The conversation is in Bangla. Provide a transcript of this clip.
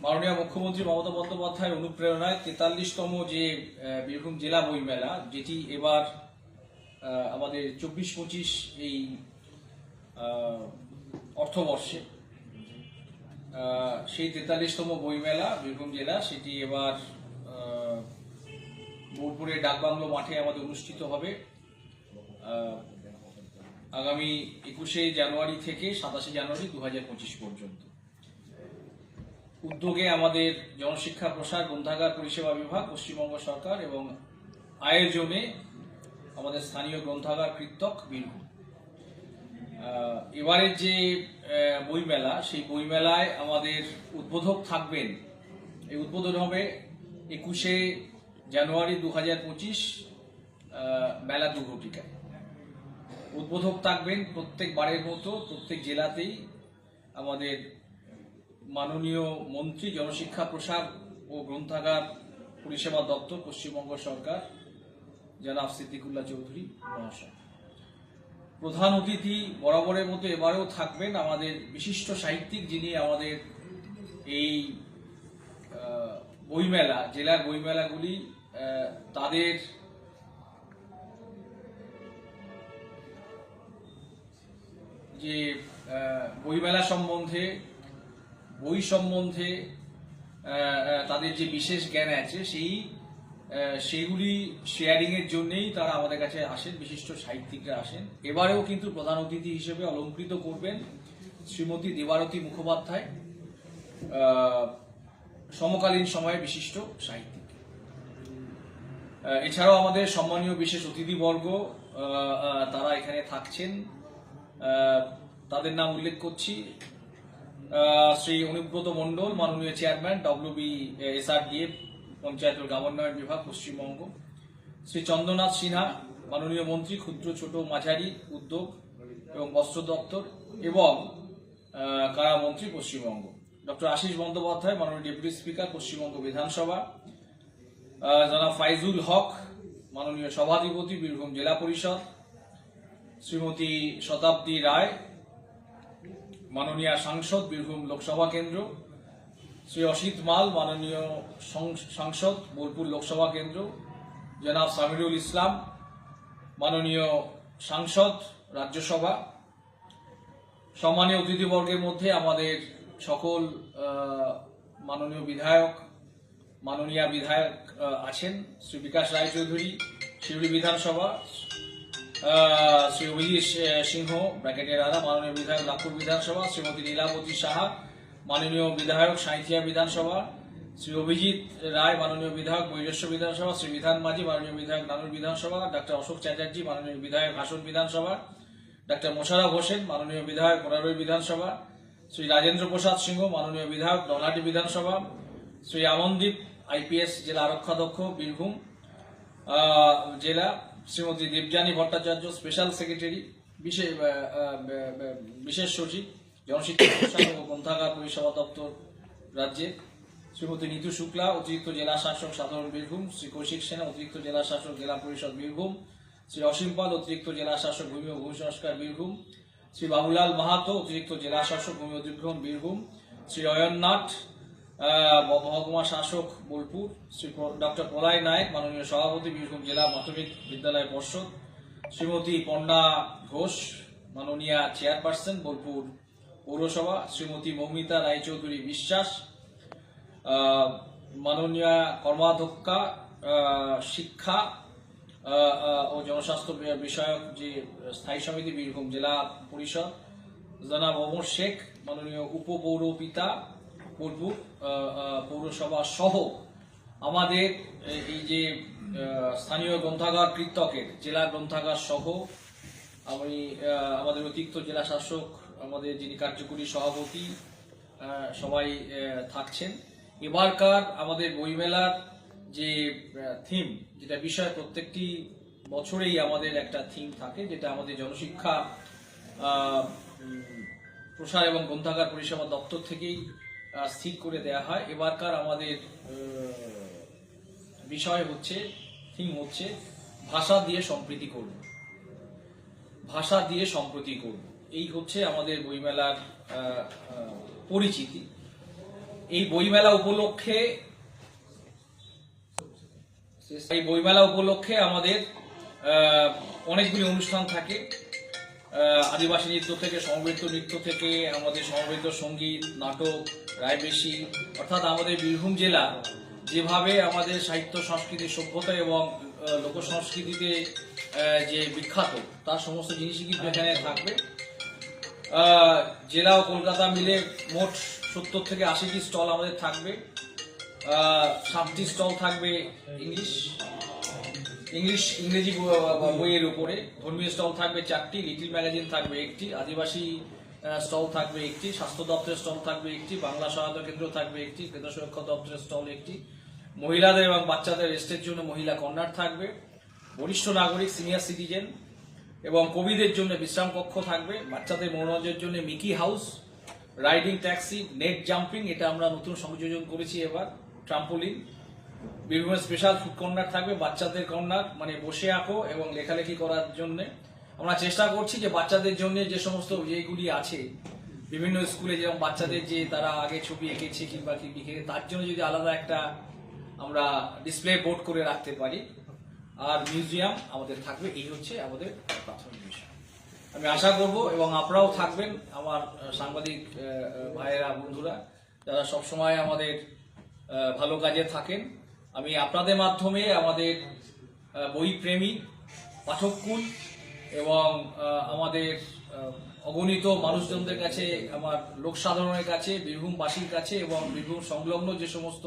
মাননীয় মুখ্যমন্ত্রী মমতা বন্দ্যোপাধ্যায়ের অনুপ্রেরণায় 43তম যে বীরভূম জেলা বইমেলা, যেটি এবার আমাদের 24-25 এই অর্থবর্ষে সেই 43তম বইমেলা বীরভূম জেলা, সেটি এবার বোলপুরে ডাকবাংলো মাঠে আমাদের অনুষ্ঠিত হবে আগামী 21শে জানুয়ারি থেকে 27শে জানুয়ারি 2025 পর্যন্ত। উদ্যোগে আমাদের জনশিক্ষা প্রসার গ্রন্থাগার পরিষেবা বিভাগ, পশ্চিমবঙ্গ সরকার এবং আয়োজনে আমাদের স্থানীয় গ্রন্থাগার কৃতক বীরভূম। এবারের যে বইমেলা, সেই বইমেলায় আমাদের উদ্বোধক থাকবেন। এই উদ্বোধন হবে 21শে জানুয়ারি 2025 বেলা 2 ঘটিকায়। উদ্বোধক থাকবেন প্রত্যেকবারের মতো প্রত্যেক জেলাতেই আমাদের মাননীয় মন্ত্রী, জনশিক্ষা প্রসার ও গ্রন্থাগার পরিষেবা দপ্তর, পশ্চিমবঙ্গ সরকার, জনাব সিদ্দিকুল্লাহ চৌধুরী মহাশয়। প্রধান অতিথি বরাবরের মতো এবারেও থাকবেন আমাদের বিশিষ্ট সাহিত্যিক, যিনি আমাদের এই বইমেলা, জেলার বইমেলাগুলি তাদের যে বইমেলা সম্বন্ধে, বই সম্বন্ধে তাদের যে বিশেষ জ্ঞান আছে সেইগুলি শেয়ারিং এর জন্যই তারা আমাদের কাছে আসেন, বিশিষ্ট সাহিত্যিকরা আসেন। এবারেও কিন্তু প্রধান অতিথি হিসেবে অলঙ্কৃত করবেন শ্রীমতী দেবারতী মুখোপাধ্যায়, সমকালীন সময়ে বিশিষ্ট সাহিত্যিক। এছাড়াও আমাদের সম্মানীয় বিশেষ অতিথিবর্গ তারা এখানে থাকছেন। তাদের নাম উল্লেখ করছি: শ্রী অনুব্রত মণ্ডল, মাননীয় চেয়ারম্যান WBSRDF পঞ্চায়েত ও গ্রামোন্নয়ন বিভাগ, পশ্চিমবঙ্গ; শ্রী চন্দ্রনাথ সিনহা, মাননীয় মন্ত্রী, ক্ষুদ্র ছোট মাঝারি উদ্যোগ এবং বস্ত্র দপ্তর এবং কারামন্ত্রী, পশ্চিমবঙ্গ; ডক্টর আশিস বন্দ্যোপাধ্যায়, মাননীয় ডেপুটি স্পিকার, পশ্চিমবঙ্গ বিধানসভা; জনাব ফাইজুল হক, মাননীয় সভাধিপতি, বীরভূম জেলা পরিষদ; শ্রীমতী শতাব্দী রায়, মাননীয় সাংসদ, বীরভূম লোকসভা কেন্দ্র; শ্রী অসিত মাল, মাননীয় সাংসদ, বোলপুর লোকসভা কেন্দ্র; জনাব সামিরুল ইসলাম, মাননীয় সাংসদ, রাজ্যসভা। সম্মানীয় অতিথিবর্গের মধ্যে আমাদের সকল মাননীয় বিধায়ক, মাননীয় বিধায়ক আছেন: শ্রী বিকাশ রায়চৌধুরী, শিউড়ি বিধানসভা; শ্রী অভিজিৎ সিংহ ব্র্যাকেটের আরা, মাননীয় বিধায়ক, লাখপুর বিধানসভা; শ্রীমতী লীলাবতী সাহা, মাননীয় বিধায়ক, সাঁইথিয়া বিধানসভা; শ্রী অভিজিৎ রায়, মাননীয় বিধায়ক, বৈরস্য বিধানসভা; শ্রী বিধান মাঝি, মাননীয় বিধায়ক, নানুর বিধানসভা; ডাক্তার অশোক চ্যাটার্জি, মাননীয় বিধায়ক, হাসন বিধানসভা; ডাক্তার মোশাররফ হোসেন, মাননীয় বিধায়ক, কোনারই বিধানসভা; শ্রী রাজেন্দ্র প্রসাদ সিংহ, মাননীয় বিধায়ক, নলহাটি বিধানসভা; শ্রী আমনদীপ IPS, জেলা আরক্ষাধ্যক্ষ, বীরভূম জেলা; শ্রীমতী দেবযানী ভট্টাচার্য, স্পেশাল সেক্রেটারি, বিশেষ সচিব, জনশিক্ষা প্রসার ও গ্রন্থাগার পরিষেবা দপ্তর, রাজ্যের; শ্রীমতী নীতু শুক্লা, অতিরিক্ত জেলা শাসক, সাধারণ, বীরভূম; শ্রী কৌশিক সেনা, অতিরিক্ত জেলা শাসক, জেলা পরিষদ, বীরভূম; শ্রী অসীম পাল, অতিরিক্ত জেলা শাসক, ভূমি ও ভূমি সংস্কার, বীরভূম; শ্রী বাবুলাল মাহাতো, অতিরিক্ত জেলা শাসক, ভূমি অধিগ্রহণ, বীরভূম; শ্রী অয়ননাথ, মহকুমা শাসক, বোলপুর; শ্রী ডক্টর প্রলয় নায়ক, মাননীয় সভাপতি, বীরভূম জেলা মাধ্যমিক বিদ্যালয় পর্ষদ; শ্রীমতী পর্ণা ঘোষ, মাননীয় চেয়ারপারসন, বোলপুর পৌরসভা; শ্রীমতী মৌমিতা রায়চৌধুরী বিশ্বাস, মাননীয় কর্মাধ্যক্ষা, শিক্ষা ও জনস্বাস্থ্য বিষয়ক যে স্থায়ী সমিতি, বীরভূম জেলা পরিষদ; জনাব ওমর শেখ, মাননীয় উপপৌরপিতা, বোলপুর পৌরসভা সহ আমাদের এই যে স্থানীয় গ্রন্থাগার কৃতকের জেলা গ্রন্থাগার সহ আমাদের অতিরিক্ত জেলা শাসক, আমাদের যিনি কার্যকরী সভাপতি, সবাই থাকছেন। এবারকার আমাদের বইমেলার যে থিম, যেটা বিষয়, প্রত্যেকটি বছরেই আমাদের একটা থিম থাকে, যেটা আমাদের জনশিক্ষা প্রসার এবং গ্রন্থাগার পরিষেবা দপ্তর থেকেই স্থির করে দেয়া হয়। এবারকার আমাদের বিষয় হচ্ছে, থিম হচ্ছে, ভাষা দিয়ে সম্প্রীতি করব। ভাষা দিয়ে সম্প্রীতি করব, এই হচ্ছে আমাদের বইমেলার পরিচিতি। এই বইমেলা উপলক্ষে আমাদের অনেকগুলি অনুষ্ঠান থাকে। আদিবাসী নৃত্য থেকে, সমবেত নৃত্য থেকে, আমাদের সমবেত সঙ্গীত, নাটক, রায়বেশি, অর্থাৎ আমাদের বীরভূম জেলা যেভাবে আমাদের সাহিত্য, সংস্কৃতি, সভ্যতা এবং লোক সংস্কৃতিতে যে বিখ্যাত, তার সমস্ত জিনিসই কিন্তু এখানে থাকবে। জেলা ও কলকাতা মিলে মোট 70 থেকে 80টি স্টল আমাদের থাকবে। 7টি স্টল থাকবে ইংরেজি বইয়ের উপরে, ধর্মীয় স্টল থাকবে 4টি, লিটল ম্যাগাজিন থাকবে 1টি, আদিবাসী স্টল থাকবে 1টি, স্বাস্থ্য দপ্তরের স্টল থাকবে 1টি, বাংলা সহায়তা কেন্দ্র থাকবে 1টি, ক্রেতা সুরক্ষা দপ্তরের স্টল 1টি, মহিলাদের এবং বাচ্চাদের রেস্টের জন্য মহিলা কর্নার থাকবে, বরিষ্ঠ নাগরিক, সিনিয়র সিটিজেন এবং কবিদের জন্য বিশ্রাম কক্ষ থাকবে, বাচ্চাদের মনোরঞ্জনের জন্য Mickey house, riding taxi, net jumping, এটা আমরা নতুন সংযোজন করেছি এবার, ট্রাম্পোলিন, বীরভূমের স্পেশাল ফুড কর্নার থাকবে, বাচ্চাদের কর্নার মানে বসে আঁকো এবং লেখালেখি করার জন্য। আমরা চেষ্টা করছি যে বাচ্চাদের জন্য যে সমস্ত যেগুলি আছে বিভিন্ন স্কুলে, যেমন বাচ্চাদের যে তারা আগে ছবি এঁকেছে কিংবা কি লিখেছে, তার জন্য যদি আলাদা একটা আমরা ডিসপ্লে বোর্ড করে রাখতে পারি। আর মিউজিয়াম আমাদের থাকবে। এই হচ্ছে আমাদের প্রাথমিক বিষয়। আমি আশা করব এবং আপনারাও থাকবেন, আমার সাংবাদিক ভাইয়েরা, বন্ধুরা যারা সবসময় আমাদের ভালো কাজে থাকেন। আমি আপনাদের মাধ্যমে আমাদের বই প্রেমী, পাঠককুল এবং আমাদের অগণিত মানুষজনদের কাছে, আমার লোকসাধারণের কাছে, বীরভূমবাসীর কাছে এবং বীরভূম সংলগ্ন যে সমস্ত